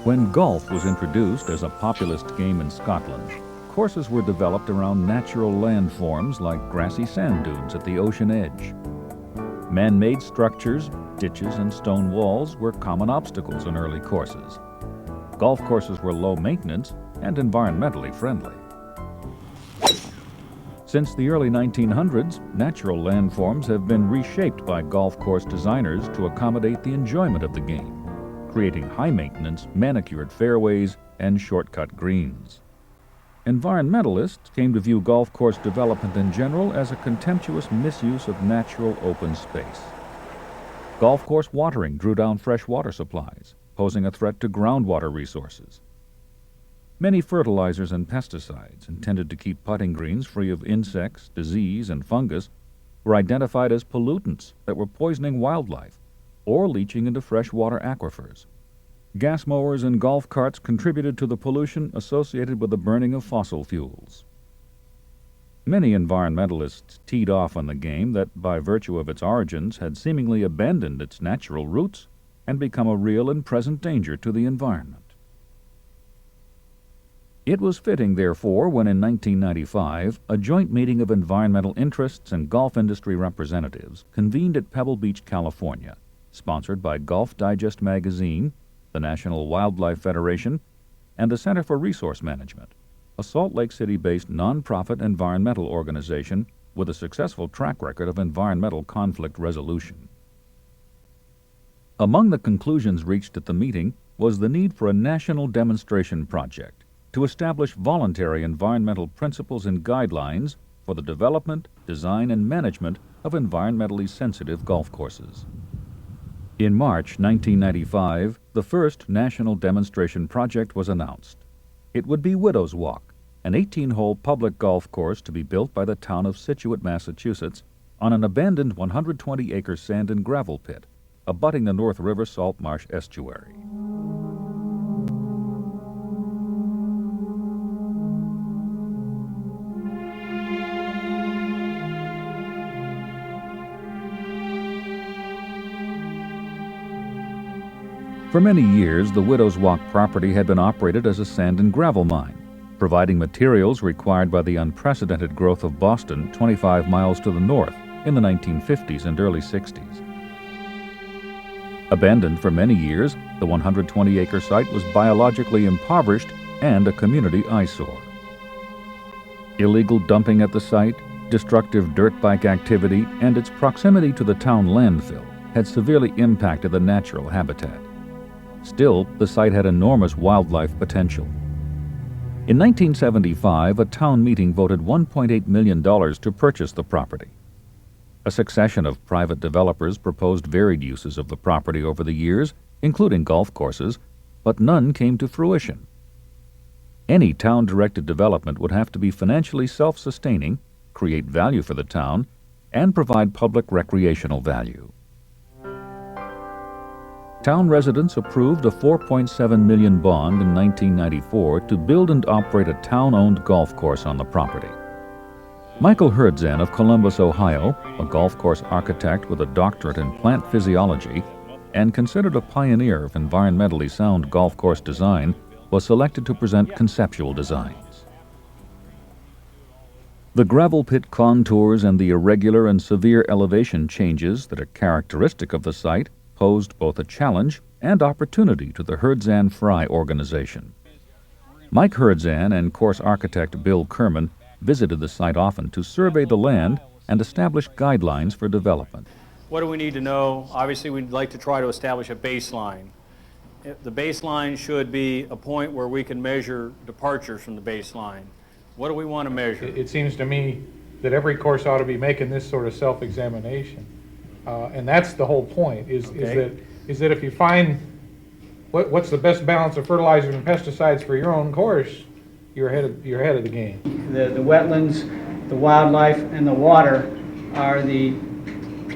When golf was introduced as a populist game in Scotland, courses were developed around natural landforms like grassy sand dunes at the ocean edge. Man-made structures, ditches, and stone walls were common obstacles in early courses. Golf courses were low maintenance and environmentally friendly. Since the early 1900s, natural landforms have been reshaped by golf course designers to accommodate the enjoyment of the game, creating high-maintenance, manicured fairways and shortcut greens. Environmentalists came to view golf course development in general as a contemptuous misuse of natural open space. Golf course watering drew down fresh water supplies, posing a threat to groundwater resources. Many fertilizers and pesticides intended to keep putting greens free of insects, disease, and fungus were identified as pollutants that were poisoning wildlife or leaching into freshwater aquifers. Gas mowers and golf carts contributed to the pollution associated with the burning of fossil fuels. Many environmentalists teed off on the game that, by virtue of its origins, had seemingly abandoned its natural roots and become a real and present danger to the environment. It was fitting, therefore, when in 1995, a joint meeting of environmental interests and golf industry representatives convened at Pebble Beach, California, sponsored by Golf Digest magazine, the National Wildlife Federation, and the Center for Resource Management, a Salt Lake City-based nonprofit environmental organization with a successful track record of environmental conflict resolution. Among the conclusions reached at the meeting was the need for a national demonstration project to establish voluntary environmental principles and guidelines for the development, design, and management of environmentally sensitive golf courses. In March 1995, the first national demonstration project was announced. It would be Widow's Walk, an 18-hole public golf course to be built by the town of Scituate, Massachusetts, on an abandoned 120-acre sand and gravel pit abutting the North River Salt Marsh Estuary. For many years, the Widow's Walk property had been operated as a sand and gravel mine, providing materials required by the unprecedented growth of Boston 25 miles to the north in the 1950s and early 60s. Abandoned for many years, the 120-acre site was biologically impoverished and a community eyesore. Illegal dumping at the site, destructive dirt bike activity, and its proximity to the town landfill had severely impacted the natural habitat. Still, the site had enormous wildlife potential. In 1975, a town meeting voted $1.8 million to purchase the property. A succession of private developers proposed varied uses of the property over the years, including golf courses, but none came to fruition. Any town-directed development would have to be financially self-sustaining, create value for the town, and provide public recreational value. Town residents approved a $4.7 million bond in 1994 to build and operate a town-owned golf course on the property. Michael Herdzan of Columbus, Ohio, a golf course architect with a doctorate in plant physiology and considered a pioneer of environmentally sound golf course design, was selected to present conceptual designs. The gravel pit contours and the irregular and severe elevation changes that are characteristic of the site posed both a challenge and opportunity to the Herdzan Fry organization. Mike Herdzan and course architect Bill Kerman visited the site often to survey the land and establish guidelines for development. What do we need to know? Obviously, we'd like to try to establish a baseline. The baseline should be a point where we can measure departures from the baseline. What do we want to measure? It seems to me that every course ought to be making this sort of self-examination. And that's the whole point, is that if you find what's the best balance of fertilizers and pesticides for your own course, you're ahead of the game. The wetlands, the wildlife, and the water are the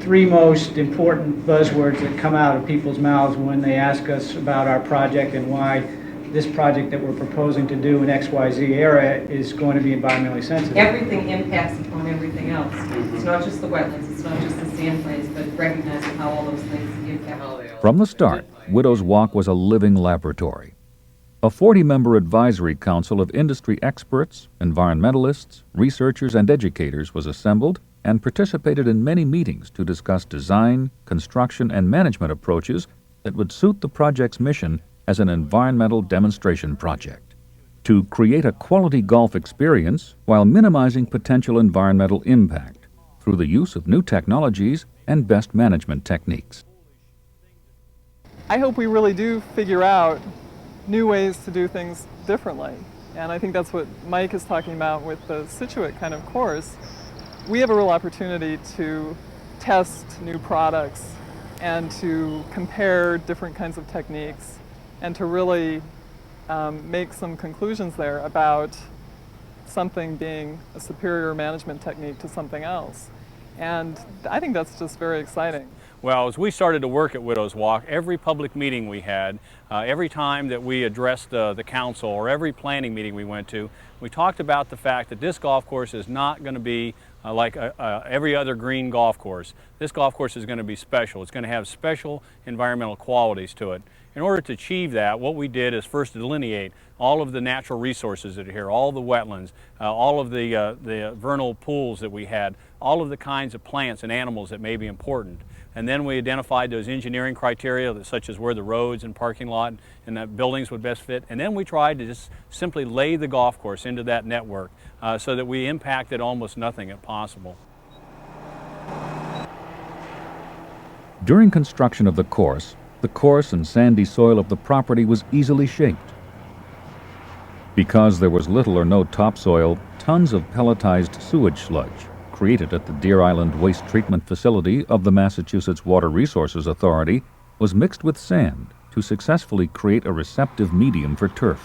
three most important buzzwords that come out of people's mouths when they ask us about our project and why this project that we're proposing to do in XYZ area is going to be environmentally sensitive. Everything impacts upon everything else. It's not just the wetlands, it's not just the sand plains, but recognizing how all those things impact. From the start, Widow's Walk was a living laboratory. A 40-member advisory council of industry experts, environmentalists, researchers, and educators was assembled and participated in many meetings to discuss design, construction, and management approaches that would suit the project's mission as an environmental demonstration project, to create a quality golf experience while minimizing potential environmental impact through the use of new technologies and best management techniques. I hope we really do figure out new ways to do things differently. And I think that's what Mike is talking about with the Scituate kind of course. We have a real opportunity to test new products and to compare different kinds of techniques and to really make some conclusions there about something being a superior management technique to something else. And I think that's just very exciting. Well, as we started to work at Widow's Walk, every public meeting we had, every time that we addressed the council or every planning meeting we went to, we talked about the fact that this golf course is not going to be like every other green golf course. This golf course is going to be special. It's going to have special environmental qualities to it. In order to achieve that, what we did is first delineate all of the natural resources that are here, all the wetlands, all of the vernal pools that we had, all of the kinds of plants and animals that may be important. And then we identified those engineering criteria, such as where the roads and parking lot and the buildings would best fit. And then we tried to just simply lay the golf course into that network so that we impacted almost nothing if possible. During construction of the course and sandy soil of the property was easily shaped. Because there was little or no topsoil, tons of pelletized sewage sludge, created at the Deer Island Waste Treatment Facility of the Massachusetts Water Resources Authority, was mixed with sand to successfully create a receptive medium for turf.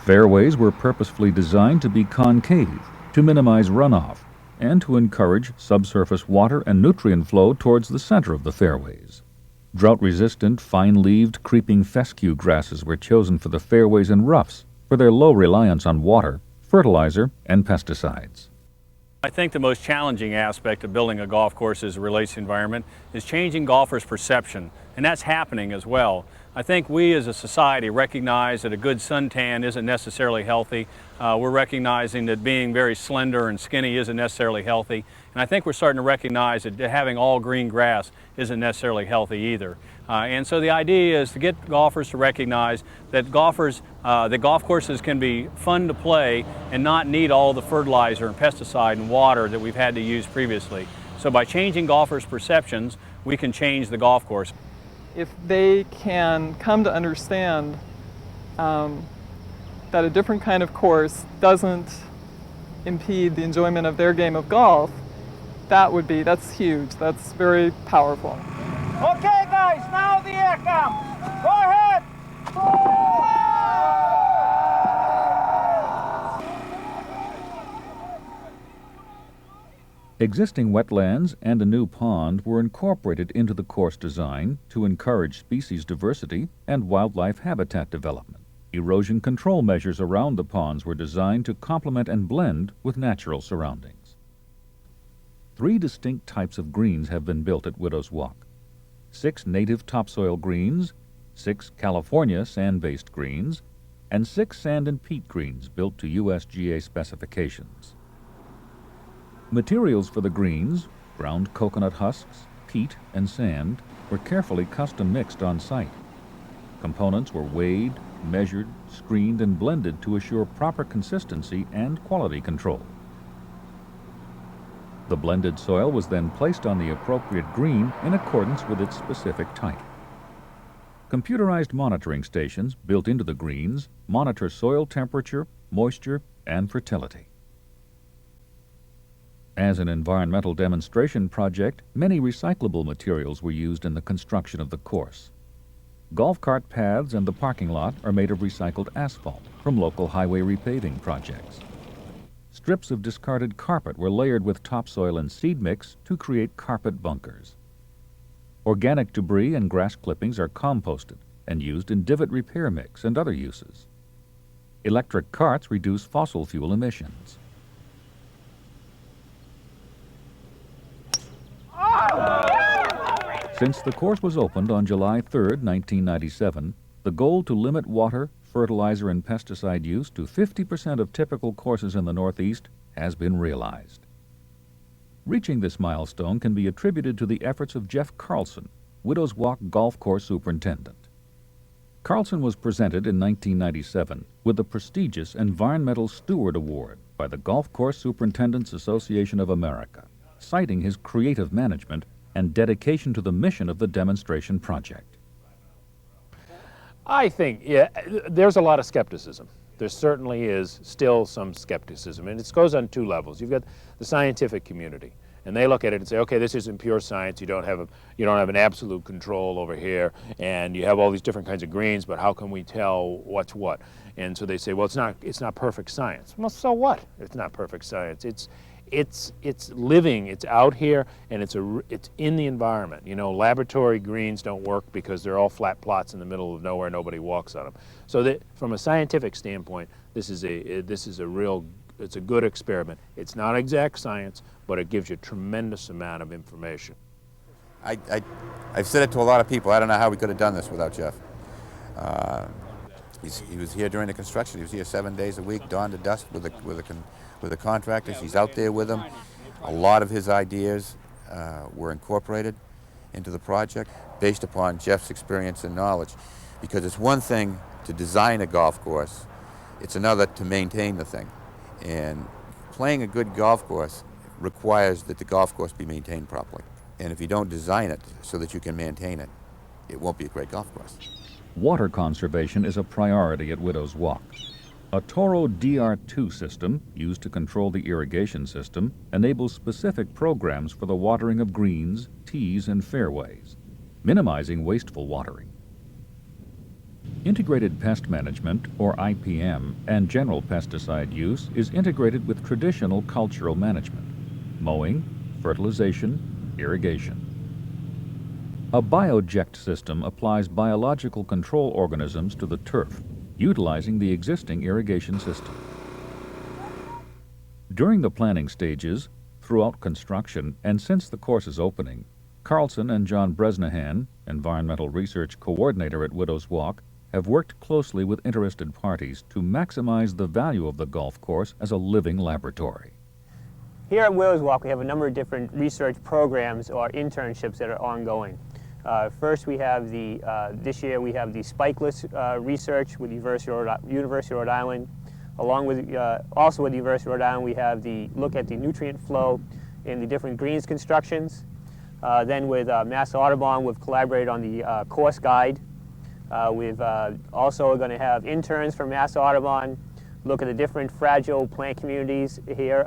Fairways were purposefully designed to be concave to minimize runoff and to encourage subsurface water and nutrient flow towards the center of the fairways. Drought-resistant, fine-leaved, creeping fescue grasses were chosen for the fairways and roughs for their low reliance on water, fertilizer, and pesticides. I think the most challenging aspect of building a golf course as it relates to environment is changing golfers' perception, and that's happening as well. I think we as a society recognize that a good suntan isn't necessarily healthy. We're recognizing that being very slender and skinny isn't necessarily healthy. And I think we're starting to recognize that having all green grass isn't necessarily healthy either. And so the idea is to get golfers to recognize that golf courses can be fun to play and not need all the fertilizer and pesticide and water that we've had to use previously. So by changing golfers' perceptions, we can change the golf course. If they can come to understand that a different kind of course doesn't impede the enjoyment of their game of golf, that's huge. That's very powerful. Okay, guys, now the air comes. Go ahead. Existing wetlands and a new pond were incorporated into the course design to encourage species diversity and wildlife habitat development. Erosion control measures around the ponds were designed to complement and blend with natural surroundings. 3 distinct types of greens have been built at Widow's Walk: 6 native topsoil greens, 6 California sand-based greens, and 6 sand and peat greens built to USGA specifications. Materials for the greens, ground coconut husks, peat, and sand, were carefully custom mixed on site. Components were weighed, measured, screened, and blended to assure proper consistency and quality control. The blended soil was then placed on the appropriate green in accordance with its specific type. Computerized monitoring stations built into the greens monitor soil temperature, moisture, and fertility. As an environmental demonstration project, many recyclable materials were used in the construction of the course. Golf cart paths and the parking lot are made of recycled asphalt from local highway repaving projects. Strips of discarded carpet were layered with topsoil and seed mix to create carpet bunkers. Organic debris and grass clippings are composted and used in divot repair mix and other uses. Electric carts reduce fossil fuel emissions. Since the course was opened on July 3, 1997, the goal to limit water, fertilizer, and pesticide use to 50% of typical courses in the Northeast has been realized. Reaching this milestone can be attributed to the efforts of Jeff Carlson, Widows Walk Golf Course Superintendent. Carlson was presented in 1997 with the prestigious Environmental Steward Award by the Golf Course Superintendents Association of America, citing his creative management and dedication to the mission of the demonstration project. I think, yeah, there's a lot of skepticism. There certainly is still some skepticism, and it goes on two levels. You've got the scientific community, and they look at it and say, okay, this isn't pure science. You don't have an absolute control over here, and you have all these different kinds of greens, but how can we tell what's what? And so they say, well, it's not perfect science. Well, so what? It's not perfect science. It's living, it's out here, and it's in the environment. You know, laboratory greens don't work because they're all flat plots in the middle of nowhere, nobody walks on them. So that from a scientific standpoint, it's a good experiment. It's not exact science, but it gives you a tremendous amount of information. I've said it to a lot of people. I don't know how we could have done this without Jeff. He was here during the construction. He was here 7 days a week, dawn to dusk with the contractors. He's out there with them. A lot of his ideas were incorporated into the project based upon Jeff's experience and knowledge. Because it's one thing to design a golf course, it's another to maintain the thing. And playing a good golf course requires that the golf course be maintained properly. And if you don't design it so that you can maintain it, it won't be a great golf course. Water conservation is a priority at Widows Walk. A Toro DR2 system, used to control the irrigation system, enables specific programs for the watering of greens, tees, and fairways, minimizing wasteful watering. Integrated pest management, or IPM, and general pesticide use is integrated with traditional cultural management: mowing, fertilization, irrigation. A bioject system applies biological control organisms to the turf, utilizing the existing irrigation system. During the planning stages, throughout construction, and since the course's opening, Carlson and John Bresnahan, Environmental Research Coordinator at Widows Walk, have worked closely with interested parties to maximize the value of the golf course as a living laboratory. Here at Widows Walk, we have a number of different research programs or internships that are ongoing. First, we have this year we have the spikeless research with the University of Rhode Island. Along with, also with the University of Rhode Island, we have the look at the nutrient flow in the different greens constructions. Then with Mass Audubon, we've collaborated on the course guide. We've also going to have interns from Mass Audubon look at the different fragile plant communities here,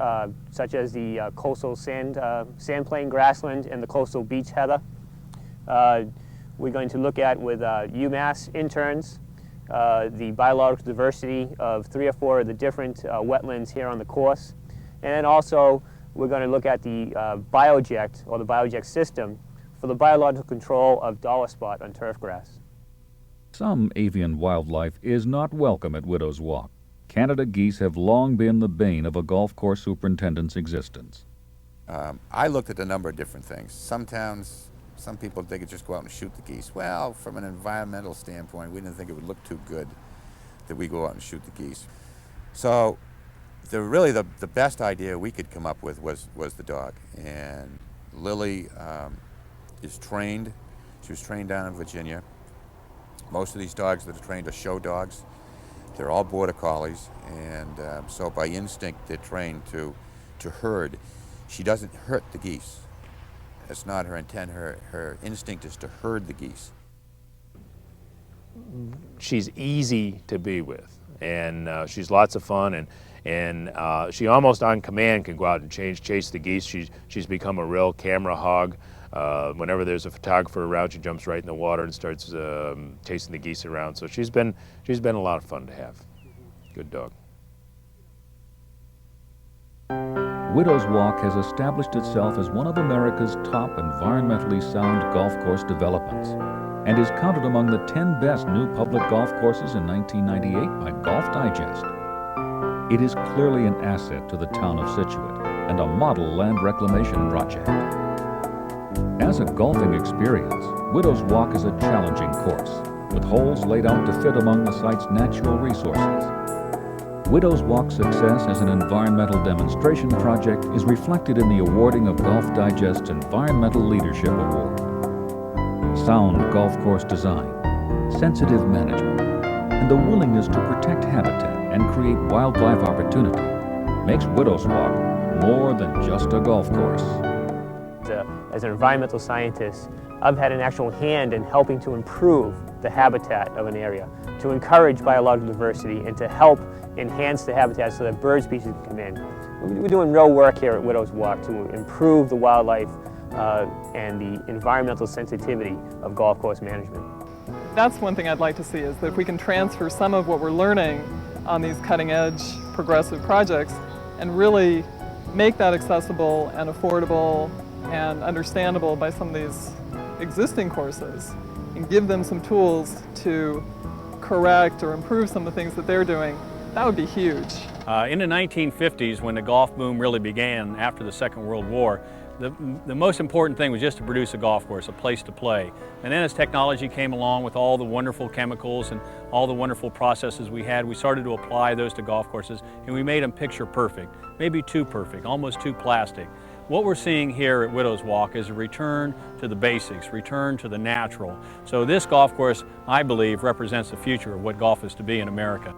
such as the coastal sandplain grassland and the coastal beach heather. We're going to look at, with UMass interns, the biological diversity of 3 or 4 of the different wetlands here on the course. And then also, we're going to look at the bioject, or the bioject system, for the biological control of dollar spot on turf grass. Some avian wildlife is not welcome at Widows Walk. Canada geese have long been the bane of a golf course superintendent's existence. I looked at a number of different things. Some towns, some people think just go out and shoot the geese. Well, from an environmental standpoint, we didn't think it would look too good that we go out and shoot the geese. So really the best idea we could come up with was the dog. And Lily is trained. She was trained down in Virginia. Most of these dogs that are trained are show dogs. They're all border collies, and so by instinct they're trained to herd. She doesn't hurt the geese. That's not her intent. Her instinct is to herd the geese. She's easy to be with, and she's lots of fun, and she almost on command can go out and chase the geese. She's become a real camera hog. Whenever there's a photographer around, she jumps right in the water and starts chasing the geese around. So she's been a lot of fun to have. Good dog. Widows Walk has established itself as one of America's top environmentally sound golf course developments and is counted among the 10 best new public golf courses in 1998 by Golf Digest. It is clearly an asset to the town of Scituate and a model land reclamation project. As a golfing experience, Widows Walk is a challenging course, with holes laid out to fit among the site's natural resources. Widow's Walk's success as an environmental demonstration project is reflected in the awarding of Golf Digest's Environmental Leadership Award. Sound golf course design, sensitive management, and the willingness to protect habitat and create wildlife opportunity makes Widow's Walk more than just a golf course. As an environmental scientist, I've had an actual hand in helping to improve the habitat of an area, to encourage biological diversity, and to help enhance the habitat so that bird species can come in. We're doing real work here at Widow's Walk to improve the wildlife and the environmental sensitivity of golf course management. That's one thing I'd like to see, is that if we can transfer some of what we're learning on these cutting-edge progressive projects and really make that accessible and affordable and understandable by some of these existing courses, and give them some tools to correct or improve some of the things that they're doing, that would be huge. In the 1950s, when the golf boom really began after the Second World War, the most important thing was just to produce a golf course, a place to play. And then as technology came along with all the wonderful chemicals and all the wonderful processes we had, we started to apply those to golf courses, and we made them picture perfect, maybe too perfect, almost too plastic. What we're seeing here at Widow's Walk is a return to the basics, return to the natural. So this golf course, I believe, represents the future of what golf is to be in America.